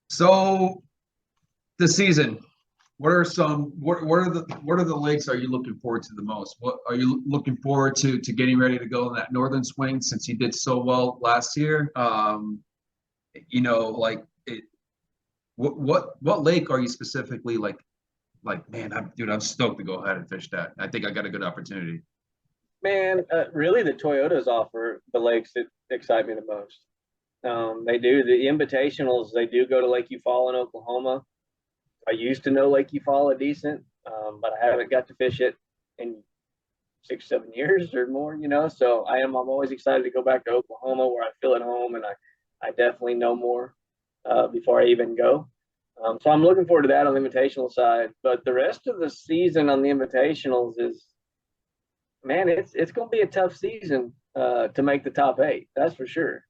So the season, what are the lakes are you looking forward to the most? What are you looking forward to getting ready to go in that northern swing since you did so well last year? What lake are you specifically like, man, I'm stoked to go ahead and fish that. I think I got a good opportunity. Man, really the Toyotas offer the lakes that excite me the most. They do the invitationals. They do go to Lake Eufaula in Oklahoma. I used to know Lake Eufaula decent, but I haven't got to fish it in 6-7 years or more, So I'm always excited to go back to Oklahoma where I feel at home and I definitely know more before I even go. So I'm looking forward to that on the invitational side. But the rest of the season on the invitationals is, man, it's going to be a tough season to make the top 8. That's for sure.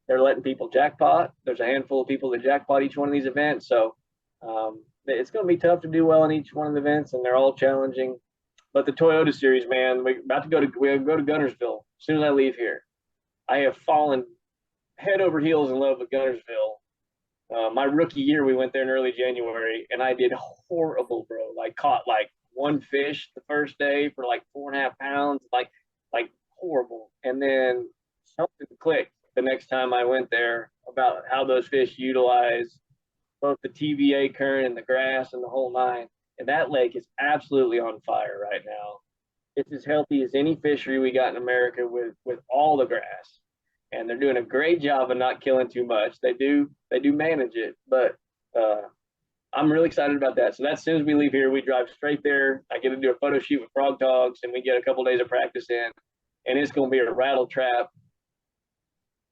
They're letting people jackpot. There's a handful of people that jackpot each one of these events. So it's going to be tough to do well in each one of the events, and they're all challenging. But the Toyota Series, man, we're about to go to Guntersville as soon as I leave here. I have fallen head over heels in love with Guntersville. My rookie year, we went there in early January, and I did horrible, bro. Caught one fish the first day for 4.5 pounds, like horrible. And then something clicked the next time I went there about how those fish utilize both the TVA current and the grass and the whole nine. And that lake is absolutely on fire right now. It's as healthy as any fishery we got in America with all the grass. And they're doing a great job of not killing too much. They do manage it, but I'm really excited about that. So as soon as we leave here, we drive straight there. I get to do a photo shoot with Frog Dogs, and we get a couple days of practice in. And it's going to be a rattle trap,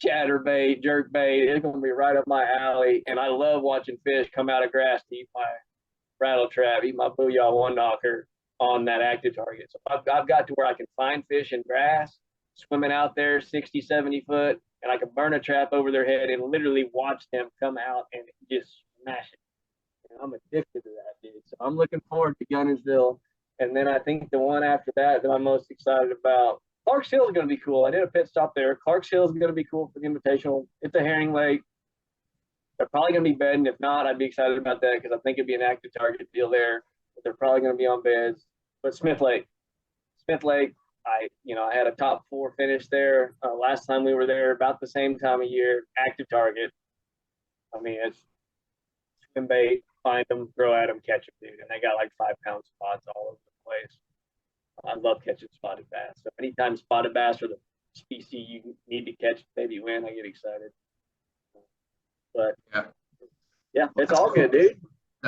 chatterbait, jerkbait. It's going to be right up my alley. And I love watching fish come out of grass to eat my rattle trap, eat my booyah one knocker on that active target. So I've got to where I can find fish in grass, swimming out there 60, 70 foot, and I can burn a trap over their head and literally watch them come out and just smash it. And I'm addicted to that, dude. So I'm looking forward to Guntersville. And then I think the one after that I'm most excited about, Clark's Hill is going to be cool. I did a pit stop there. Clark's Hill is going to be cool for the Invitational. It's a herring lake. They're probably going to be bedding. If not, I'd be excited about that because I think it'd be an active target deal there. But they're probably going to be on beds. But Smith Lake, I had a top 4 finish there last time we were there, about the same time of year. Active target. I mean, it's swim bait, find them, throw at them, catch them, dude. And they got 5-pound spots all over the place. I love catching spotted bass. So anytime spotted bass are the species you need to catch, maybe win, I get excited. But yeah, it's all good, dude.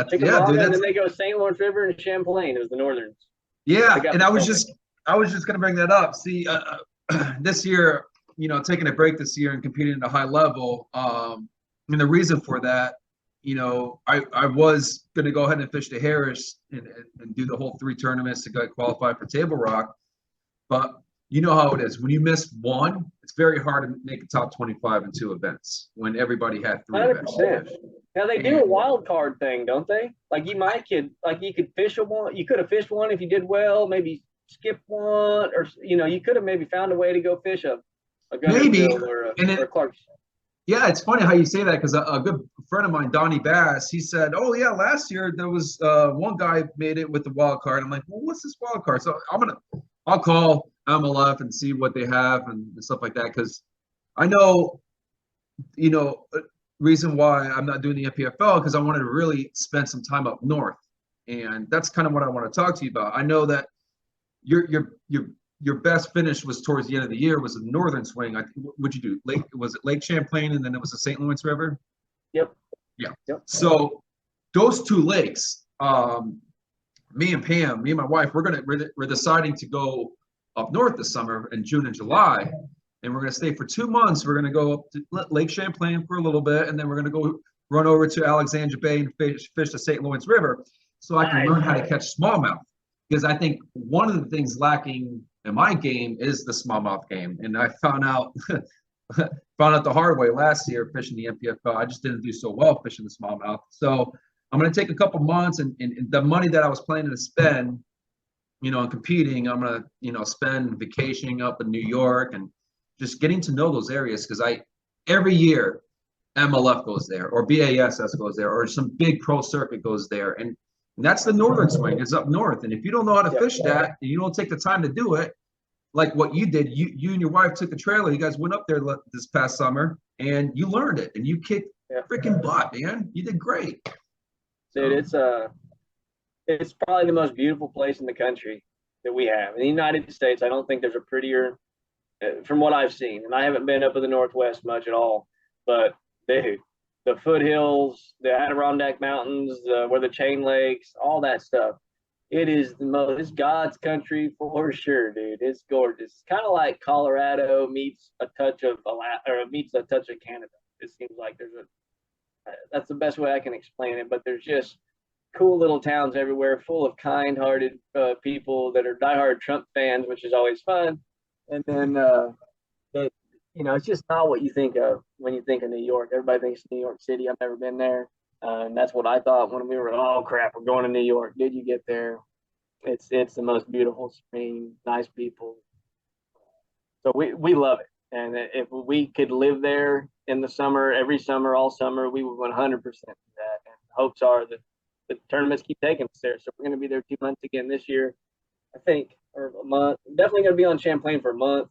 Dude. And then they go St. Lawrence River and Champlain is the Northerns. Yeah, and I was just gonna bring that up. See, this year, taking a break this year and competing at a high level, and the reason for that, I was gonna go ahead and fish the Harris and do the whole 3 tournaments to get qualified for Table Rock, but you know how it is. When you miss one, it's very hard to make a top 25 in 2 events when everybody had 3 events. 100%. Now they do a wild card thing, don't they? You could fish one. You could have fished one if you did well, maybe skip one, or you could have maybe found a way to go fish a Guntersville or a Clark's. Yeah, it's funny how you say that because a good friend of mine, Donnie Bass, he said, "Oh yeah, last year there was one guy made it with the wild card." I'm like, "Well, what's this wild card?" So I'll call MLF and see what they have and stuff like that because I know, reason why I'm not doing the NPFL because I wanted to really spend some time up north, and that's kind of what I want to talk to you about. I know that you're your best finish was towards the end of the year was a northern swing. What'd you do? Was it Lake Champlain and then it was the St. Lawrence River? Yep. Yeah. Yep. So those two lakes, me and Pam, me and my wife, we're deciding to go up north this summer in June and July, and we're gonna stay for 2 months. We're gonna go up to Lake Champlain for a little bit, and then we're gonna go run over to Alexandria Bay and fish the St. Lawrence River, so I can learn how to catch smallmouth. Because I think one of the things lacking in my game is the smallmouth game, and I found out the hard way last year fishing the NPFL. I just didn't do so well fishing the smallmouth. So I'm going to take a couple months, and the money that I was planning to spend, on competing, I'm going to, spend vacationing up in New York and just getting to know those areas. Because every year MLF goes there, or BASS goes there, or some big pro circuit goes there, and that's the northern swing. It's up north, and if you don't know how to fish that, and you don't take the time to do it, like what you did, you and your wife took a trailer. You guys went up there this past summer, and you learned it, and you kicked freaking butt, man. You did great. Dude, it's probably the most beautiful place in the country that we have. In the United States, I don't think there's a prettier, from what I've seen, and I haven't been up in the Northwest much at all, but dude, the foothills, the Adirondack Mountains, where the Chain Lakes, all that stuff. It's God's country for sure, dude. It's gorgeous. It's kind of like Colorado meets a touch of Canada. It seems like that's the best way I can explain it. But there's just cool little towns everywhere, full of kind-hearted people that are diehard Trump fans, which is always fun. And then, it's just not what you think of when you think of New York. Everybody thinks New York City. I've never been there. And that's what I thought when we were, oh crap, we're going to New York. Did you get there? It's the most beautiful spring, nice people. So we love it. And if we could live there in the summer, every summer, all summer, we would 100% do that. And hopes are that the tournaments keep taking us there. So we're going to be there 2 months again this year, I think, or a month. Definitely going to be on Champlain for a month.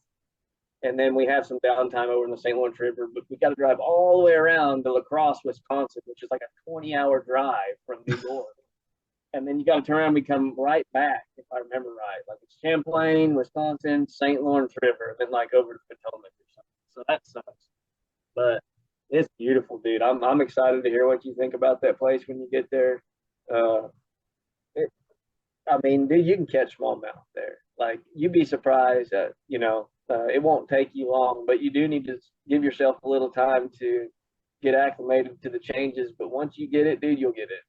And then we have some downtime over in the St. Lawrence River, but we got to drive all the way around to La Crosse, Wisconsin, which is like a 20-hour drive from New York. And then you got to turn around and come right back, if I remember right. Like it's Champlain, Wisconsin, St. Lawrence River, then like over to Potomac or something. So that sucks. But it's beautiful, dude. I'm excited to hear what you think about that place when you get there. Dude, you can catch smallmouth there. Like you'd be surprised at, it won't take you long, but you do need to give yourself a little time to get acclimated to the changes. But once you get it, dude, you'll get it.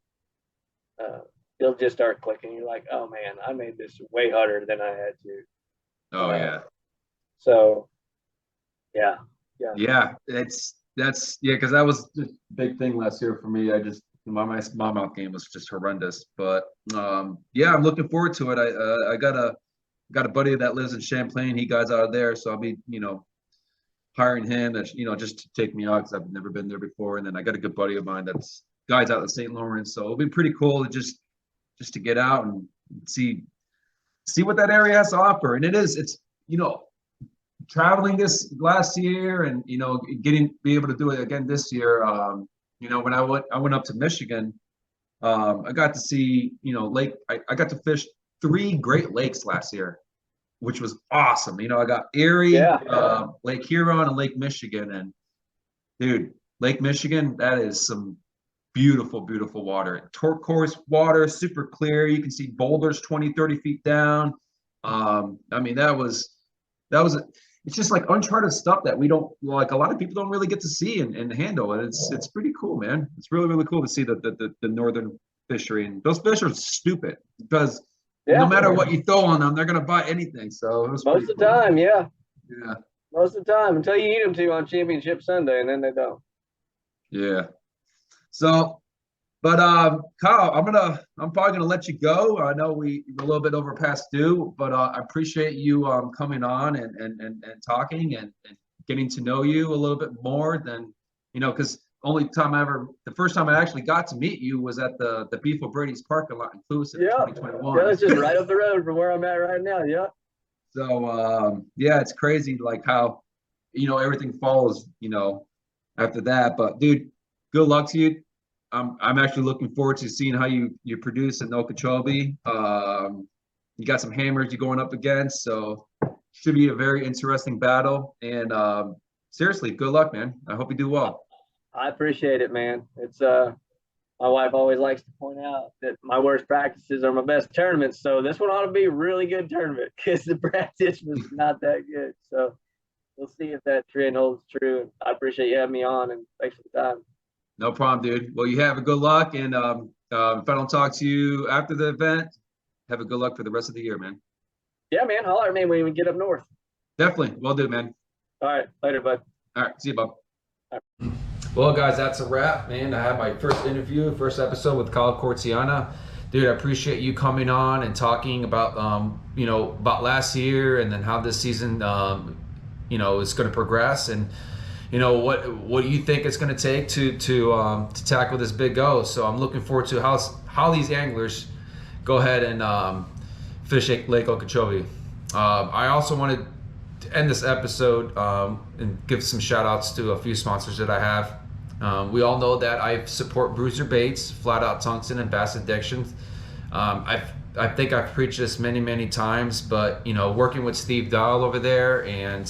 It'll just start clicking. You're like, oh man, I made this way harder than I had to. Oh yeah. So, yeah. Because that was just a big thing last year for me. My smallmouth game was just horrendous. But I'm looking forward to it. I got a buddy that lives in Champlain. He guides out of there, so I'll be hiring him just to take me out because I've never been there before. And then I got a good buddy of mine that's guides out in St. Lawrence, so it'll be pretty cool to just to get out and see what that area has to offer. And it's traveling this last year and be able to do it again this year. When I went up to Michigan, I got to see I got to fish 3 Great Lakes last year, which was awesome. I got Erie, Lake Huron, and Lake Michigan. And dude, Lake Michigan, that is some beautiful, beautiful water. Turquoise water, super clear. You can see boulders 20, 30 feet down. It's just like uncharted stuff that we don't, like a lot of people don't really get to see and handle. And it's pretty cool, man. It's really, really cool to see the northern fishery. And those fish are stupid because no matter what you throw on them, they're gonna bite anything. So it was most of the time, yeah. Most of the time, until you eat them to on Championship Sunday, and then they don't. Yeah. So, but Kyle, I'm probably gonna let you go. I know we're a little bit over past due, but I appreciate you coming on and talking and getting to know you a little bit more than because the first time I actually got to meet you was at the Beef O'Brady's parking lot in Clusive in 2021. Yeah, it's just right up the road from where I'm at right now. Yeah. So it's crazy like how everything follows after that. But dude, good luck to you. I'm actually looking forward to seeing how you produce in Okeechobee. You got some hammers you're going up against, so should be a very interesting battle. And seriously, good luck, man. I hope you do well. I appreciate it, man. It's my wife always likes to point out that my worst practices are my best tournaments. So this one ought to be a really good tournament because the practice was not that good. So we'll see if that trend holds true. And I appreciate you having me on, and thanks for the time. No problem, dude. Well, you have a good luck. And if I don't talk to you after the event, have a good luck for the rest of the year, man. Yeah, man. Holler at me when we get up north. Definitely. Well do, man. All right. Later, bud. All right. See you, Bob. Well, guys, that's a wrap, man. I had my first episode with Kyle Cortiana. Dude, I appreciate you coming on and talking about, about last year and then how this season, is going to progress, and what do you think it's going to take to tackle this big go. So I'm looking forward to how these anglers go ahead and fish Lake Okeechobee. I also wanted to end this episode and give some shout outs to a few sponsors that I have. We all know that I support Bruiser Baits, Flat Out Tungsten, and Bass Addiction. I think I've preached this many times, but working with Steve Dahl over there, and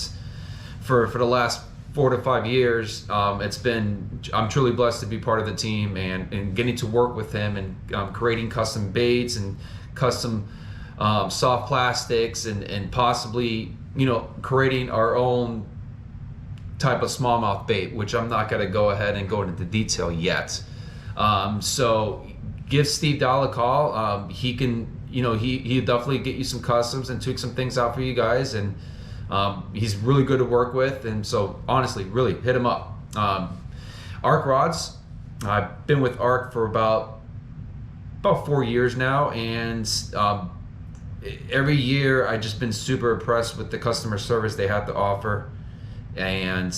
for the last 4 to 5 years, I'm truly blessed to be part of the team and getting to work with him and creating custom baits and custom soft plastics and possibly creating our own type of smallmouth bait, which I'm not going to go ahead and go into detail yet. So give Steve Dahl a call. He can, he'll definitely get you some customs and tweak some things out for you guys. And he's really good to work with. And so honestly, really hit him up. Arc Rods. I've been with Arc for about 4 years now. And every year I've just been super impressed with the customer service they have to offer. And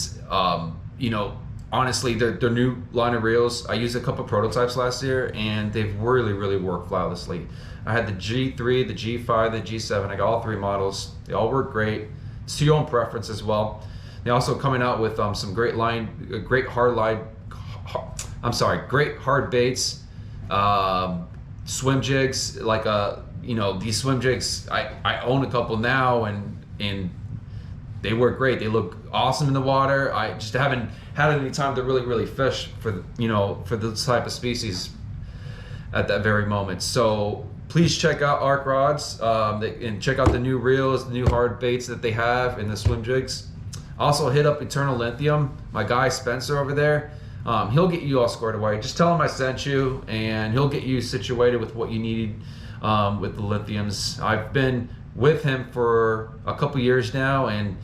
honestly, their new line of reels, I used a couple prototypes last year and they've really worked flawlessly. I had the G3, the G5, the G7. I got all 3 models. They all work great. It's to your own preference as well. They're also coming out with some great hard baits, swim jigs. Like these swim jigs, I own a couple now, and they work great. They look awesome in the water. I just haven't had any time to really fish for this type of species at that very moment. So please check out Arc Rods and check out the new reels, the new hard baits that they have, and the swim jigs. Also hit up Eternal Lithium, my guy Spencer over there. He'll get you all squared away. Just tell him I sent you, and he'll get you situated with what you need with the lithiums. I've been with him for a couple years now, and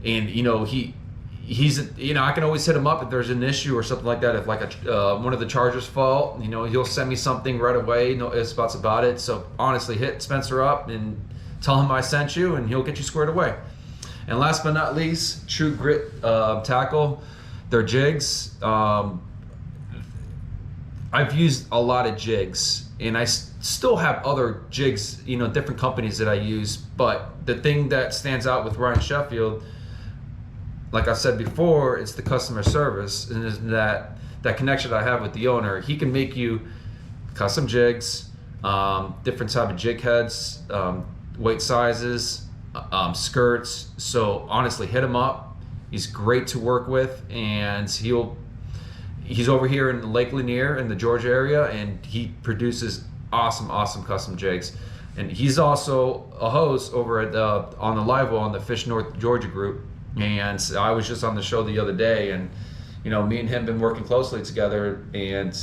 he's I can always hit him up if there's an issue or something like that. If like one of the chargers fall, he'll send me something right away. No ifs, buts about it. So honestly, hit Spencer up and tell him I sent you, and he'll get you squared away. And last but not least, True Grit Tackle, their jigs. I've used a lot of jigs, and I still have other jigs, different companies that I use. But the thing that stands out with Ryan Sheffield, like I said before, it's the customer service, and that connection I have with the owner. He can make you custom jigs, different type of jig heads, weight sizes, skirts. So honestly, hit him up. He's great to work with, and he's over here in Lake Lanier in the Georgia area, and he produces awesome custom jigs. And he's also a host over at on the Live on the Fish North Georgia group. And I was just on the show the other day, and me and him been working closely together, and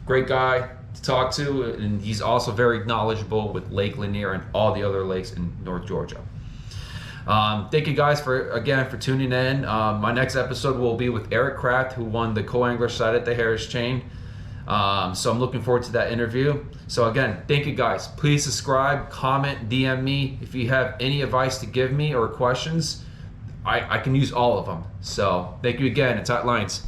great guy to talk to, and he's also very knowledgeable with Lake Lanier and all the other lakes in North Georgia. Thank you guys for tuning in. My next episode will be with Eric Kraft, who won the co-angler side at the Harris Chain. So I'm looking forward to that interview. So again, thank you guys. Please subscribe, comment, DM me if you have any advice to give me or questions. I can use all of them. So thank you again, and tight lines.